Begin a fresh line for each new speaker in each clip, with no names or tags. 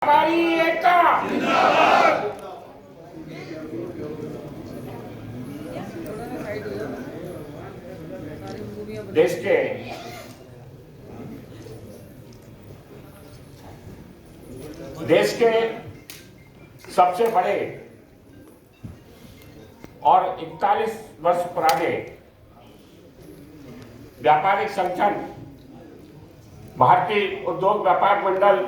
हमारी एकता देश के सबसे बड़े और 41 वर्ष पुराने व्यापारिक संगठन भारतीय उद्योग व्यापार मंडल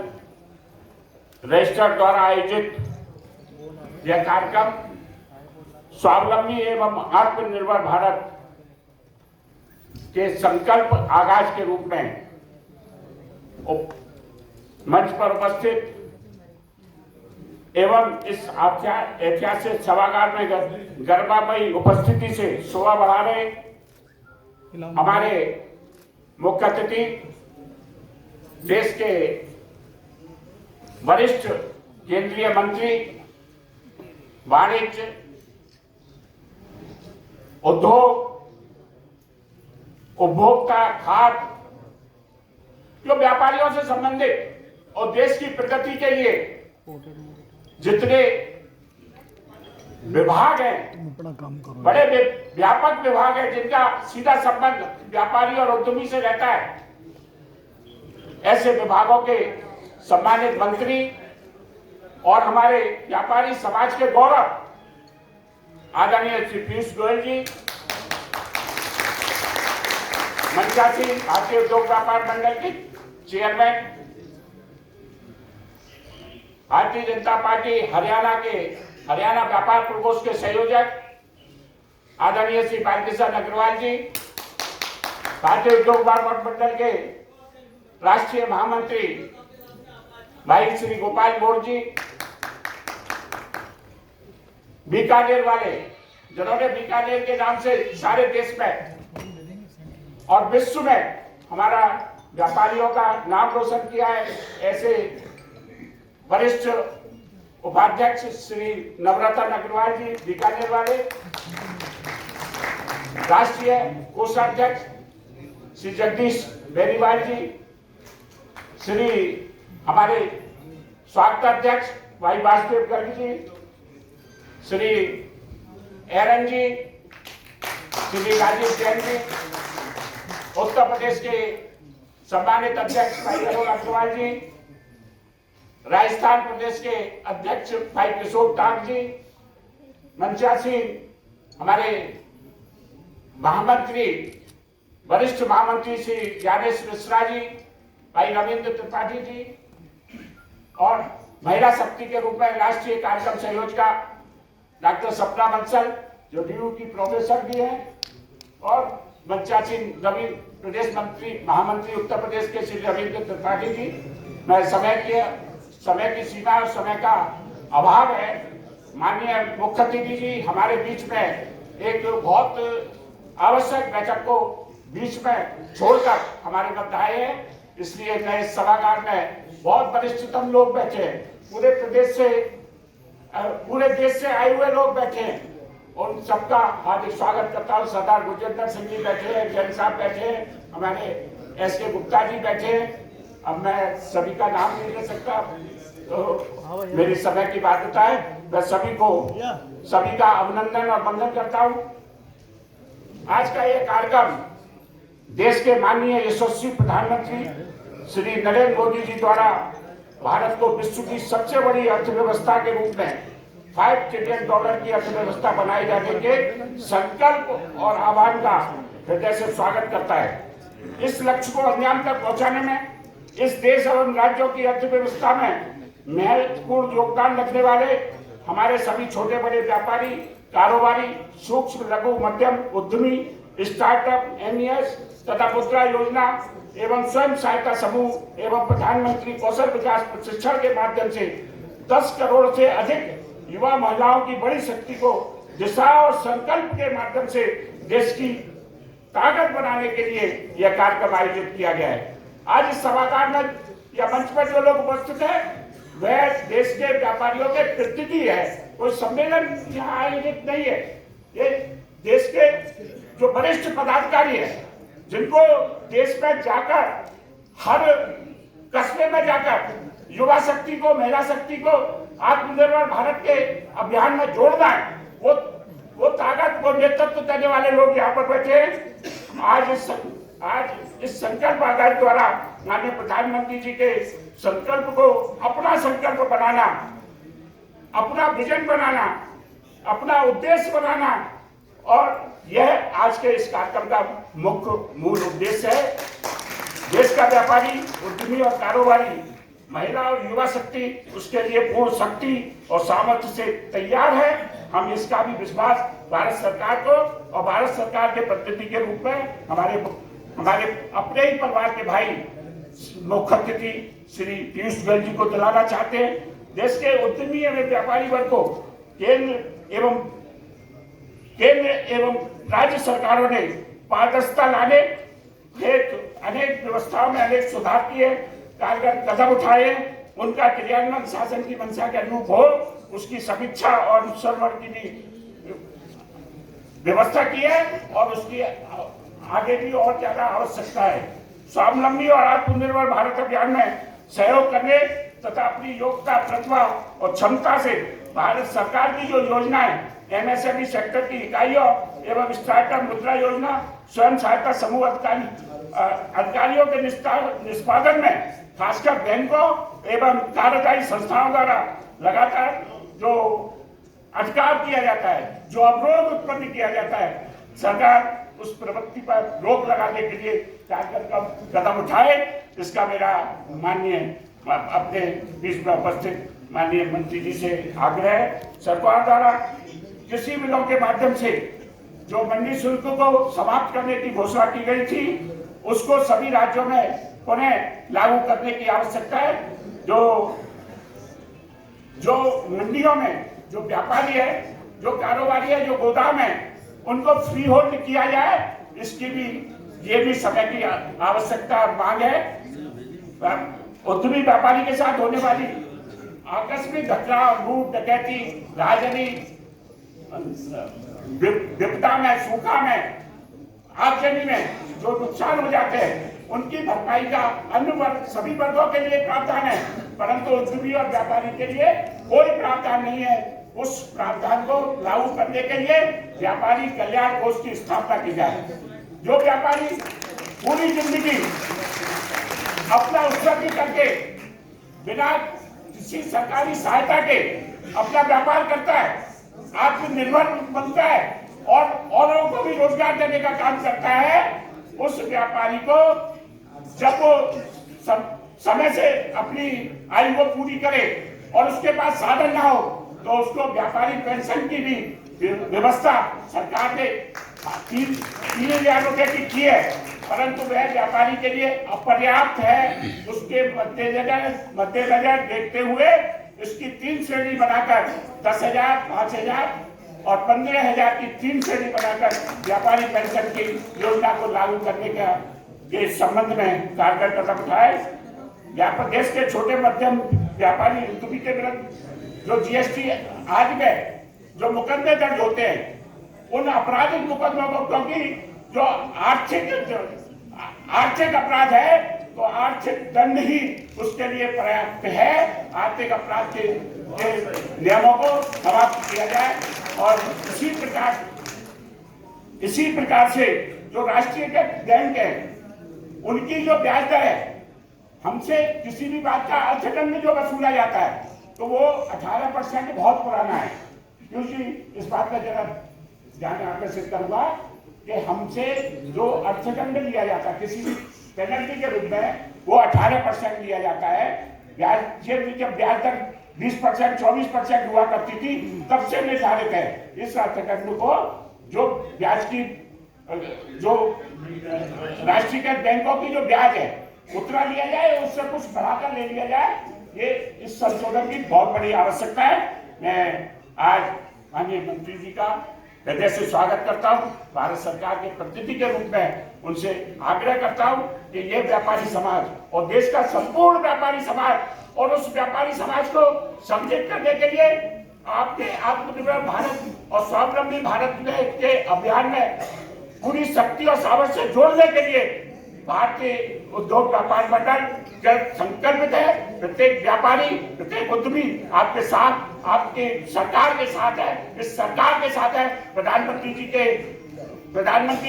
रजिस्टर द्वारा आयोजित यह कार्यक्रम स्वावलंबी एवं आत्मनिर्भर भारत के संकल्प आगाज के रूप में मंच पर उपस्थित एवं इस ऐतिहासिक सभागार में गर्वामयी उपस्थिति से शोभा बढ़ा रहे हमारे मुख्य अतिथि देश के वरिष्ठ केंद्रीय मंत्री वाणिज्य उद्योग उपभोक्ता खाद्य जो व्यापारियों से संबंधित और देश की प्रगति के लिए जितने विभाग हैं बड़े व्यापक विभाग हैं जिनका सीधा संबंध व्यापारी और उद्यमी से रहता है, ऐसे विभागों के सम्मानित मंत्री और हमारे व्यापारी समाज के गौरव आदरणीय श्री पीयूष गोयल जी, मंचासी भारतीय उद्योग व्यापार मंडल के चेयरमैन, भारतीय जनता पार्टी हरियाणा व्यापार प्रकोष्ठ के संयोजक आदरणीय श्री बालकिशन अग्रवाल जी, भारतीय उद्योग व्यापार मंडल के राष्ट्रीय महामंत्री भाई श्री गोपाल गौड़ जी, बीकानेर वाले जिन्होंने बीकानेर के नाम से सारे देश में और विश्व में हमारा व्यापारियों का नाम रोशन किया है, ऐसे वरिष्ठ उपाध्यक्ष श्री नवरत्न अग्रवाल जी बीकानेर वाले, राष्ट्रीय कोषाध्यक्ष श्री जगदीश बेनीवाल जी, श्री हमारे स्वागताध्यक्ष भाई वासुदेव गर्ग जी, श्री एरन जी, श्री राजीव जैन जी, उत्तर प्रदेश के सम्मानित अध्यक्ष भाई अरुण अग्रवाल जी, राजस्थान प्रदेश के अध्यक्ष भाई किशोर टाक जी, मंचासी हमारे महामंत्री वरिष्ठ महामंत्री श्री ज्ञानेश मिश्रा जी, भाई रविंद्र त्रिपाठी जी और महिला शक्ति के रूप में राष्ट्रीय कार्यक्रम संयोजका डॉक्टर सपना बंसल जो डीयू की प्रोफेसर भी है और मंचासी रवि प्रदेश मंत्री महामंत्री उत्तर प्रदेश के श्री रविंद्र त्रिपाठी जी। मैं समय की सीमा और समय का अभाव है, माननीय मुख्य अतिथि जी हमारे बीच में एक बहुत आवश्यक बैठक को बीच में छोड़कर हमारे मध्य आए हैं, इसलिए मैं इस सभागार में बहुत वरिष्ठतम लोग बैठे हैं, पूरे देश से आए हुए लोग बैठे हैं, उन सबका हार्दिक स्वागत करता हूँ। सरदार गुरजिंदर सिंह जी बैठे हैं, जैन साहब बैठे हैं, हमारे एस.के. गुप्ता जी बैठे हैं। अब मैं सभी का नाम नहीं ले सकता, तो मेरी समय की बाध्यता है, मैं सभी का अभिनंदन और वंदन करता हूँ। आज का ये कार्यक्रम देश के माननीय यशस्वी प्रधानमंत्री श्री नरेंद्र मोदी जी द्वारा भारत को विश्व की सबसे बड़ी अर्थव्यवस्था के रूप में $5 ट्रिलियन की अर्थव्यवस्था बनाए जाने के संकल्प और आह्वान का हृदय से स्वागत करता है। इस लक्ष्य को अंजाम तक पहुंचाने में इस देश एवं राज्यों की अर्थव्यवस्था में महत्वपूर्ण योगदान रखने वाले हमारे सभी छोटे बड़े व्यापारी, कारोबारी, सूक्ष्म लघु मध्यम उद्यमी, स्टार्टअप, एमईएस तथा मुद्रा योजना एवं स्वयं सहायता समूह एवं प्रधानमंत्री कौशल विकास प्रशिक्षण के माध्यम से 10 करोड़ से अधिक युवा महिलाओं की बड़ी शक्ति को दिशा और संकल्प के माध्यम से देश की ताकत बनाने के लिए यह कार्यक्रम आयोजित किया गया है। आज इस सभागार में या मंच पर जो लोग उपस्थित है वह देश के व्यापारियों के प्रतिनिधि है, कोई सम्मेलन यहाँ आयोजित नहीं है। ये देश के जो वरिष्ठ पदाधिकारी है जिनको देश में जाकर हर कस्बे में जाकर युवा शक्ति को, महिला शक्ति को आत्मनिर्भर भारत के अभियान में जोड़ना है, वो ताकत, वो नेतृत्व देने वाले लोग यहाँ पर बैठे हैं। आज इस संकल्प आधार द्वारा माननीय प्रधानमंत्री जी के संकल्प को अपना संकल्प बनाना, अपना विजन बनाना, अपना उद्देश्य बनाना, और यह आज के इस कार्यक्रम का मुख्य मूल उद्देश्य है। देश का व्यापारी, उद्यमी और कारोबारी, महिला और युवा शक्ति उसके लिए पूर्ण शक्ति और सामर्थ्य से तैयार है। हम इसका भी विश्वास भारत सरकार को और भारत सरकार के प्रतिनिधि के रूप में हमारे अपने ही परिवार के भाई मुख्य अतिथि श्री पीयूष गोयल जी को दिलाना चाहते हैं। देश के उद्यमी एवं व्यापारी वर्ग को केंद्र एवं राज्य सरकारों ने पारदर्शिता लाने हेतु अनेक व्यवस्थाओं में अनेक सुधार किए, कारगर कदम उठाए। उनका क्रियान्वयन शासन की मंशा के अनुरूप हो, उसकी समीक्षा और अनुसरण की भी व्यवस्था की है और उसकी आगे भी और ज्यादा आवश्यकता है। स्वावलंबी और आत्मनिर्भर भारत अभियान में सहयोग करने तथा अपनी योग्यता, प्रतिभा और क्षमता से भारत सरकार की जो योजनाएं एमएसएमई सेक्टर की इकाइयों एवं स्टार्टअप मुद्रा योजना, स्वयं सहायता समूह अधिकारियों के निष्पादन में खासकर बैंकों एवं कार्यदायी संस्थाओं द्वारा लगातार जो अटकाव किया जाता है, जो अवरोध उत्पन्न किया जाता है, सरकार उस प्रवृत्ति पर रोक लगाने के लिए कारगर कदम उठाए। इसका मेरा माननीय अपने बीच में उपस्थित माननीय मंत्री जी से आग्रह है। सरकार द्वारा कृषि बिलों के माध्यम से जो मंडी शुल्क को समाप्त करने की घोषणा की गई थी, उसको सभी राज्यों में पुनः लागू करने की आवश्यकता है। जो मंडियों में जो व्यापारी है, जो कारोबारी है, जो गोदाम है, उनको फ्री होल्ड किया जाए, इसकी भी ये भी समय की आवश्यकता और मांग है। उद्यमी व्यापारी के साथ होने वाली आकस्मिक घटना, लूट, डकैती, राजनी, विपदा में, सूखा में, आगजनी में जो नुकसान हो जाते हैं, उनकी भरपाई का अन्य वर्ग सभी वर्गों के लिए प्रावधान है, परंतु उद्यमी और व्यापारी के लिए कोई प्रावधान नहीं है। उस प्रावधान को लागू करने के लिए व्यापारी कल्याण कोष की स्थापना की जाए। जो व्यापारी पूरी जिंदगी अपना उत्सर्ग करके बिना किसी सरकारी सहायता के अपना व्यापार करता है, आत्मनिर्भर बनता है और औरों को भी रोजगार देने का काम करता है, उस व्यापारी को जब वो समय से अपनी आयु को पूरी करे और उसके पास साधन ना हो, तो उसको व्यापारी पेंशन की भी व्यवस्था सरकार ने 3,000 रुपए की की है, परंतु वह व्यापारी के लिए अपर्याप्त है। उसके मद्देनजर देखते हुए इसकी 3 श्रेणी बनाकर 10,000, 5,000 और 15,000 की 3 श्रेणी बनाकर व्यापारी पेंशन की योजना को लागू करने के संबंध में कारगर कदम उठाए। देश के छोटे मध्यम व्यापारी उद्यमी के विरुद्ध जो जीएसटी आदि में जो मुकदमे दर्ज होते हैं, उन आपराधिक मुकदमों को, क्योंकि जो आर्थिक अपराध है तो आर्थिक दंड ही उसके लिए पर्याप्त है। आर्थिक अपराध के नियमों को समाप्त किया जाए और इसी प्रकार से जो राष्ट्रीयकृत बैंक है, उनकी जो ब्याज दर है, हमसे किसी भी बात का अर्थदंड जो वसूला जाता है तो वो 18% बहुत पुराना है। क्योंकि इस बात का जरा ध्यान आकर्षित करूंगा कि हमसे जो अर्थदंड लिया जाता है किसी भी पेनल्टी के रूप में, वो 18% लिया जाता है। जब ब्याज दर 20%, 24% हुआ करती थी, तब से निर्धारित है। इस अर्थदंड को जो ब्याज की जो राष्ट्रीयकृत बैंकों की जो ब्याज है उतना लिया जाए, उससे कुछ बढ़ाकर ले लिया जाए। ये इस संशोधन की बहुत बड़ी आवश्यकता है। मैं आज माननीय मंत्री जी का हृदय से स्वागत करता हूं। भारत सरकार के प्रतिनिधि के रूप में उनसे आग्रह करता हूं कि ये व्यापारी समाज और देश का संपूर्ण व्यापारी समाज और उस व्यापारी समाज को संगठित करने के लिए आपके आत्मनिर्भर भारत और स्वावलंबी भारत के अभियान में पूरी शक्ति और सामर्थ्य से जोड़ने के लिए भारतीय उद्योग व्यापार मंडल जब संकल्पित है, प्रत्येक व्यापारी, प्रत्येक उद्यमी आपके साथ, आपकी सरकार के साथ है, इस सरकार के साथ है। प्रधानमंत्री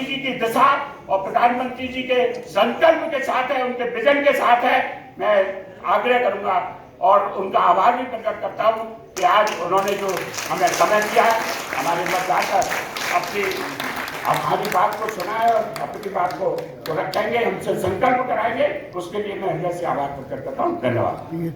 जी की दिशा और प्रधानमंत्री जी के संकल्प के साथ है, उनके विजन के साथ है। मैं आग्रह करूंगा और उनका आभार भी प्रकट करता हूं कि आज उन्होंने जो हमें समय दिया, हमारे मतदाता हमारी बात को सुना है और अपनी बात को रखेंगे, हमसे संकल्प कराएंगे, उसके लिए मैं हृदय से आभार प्रकट करता हूँ। धन्यवाद।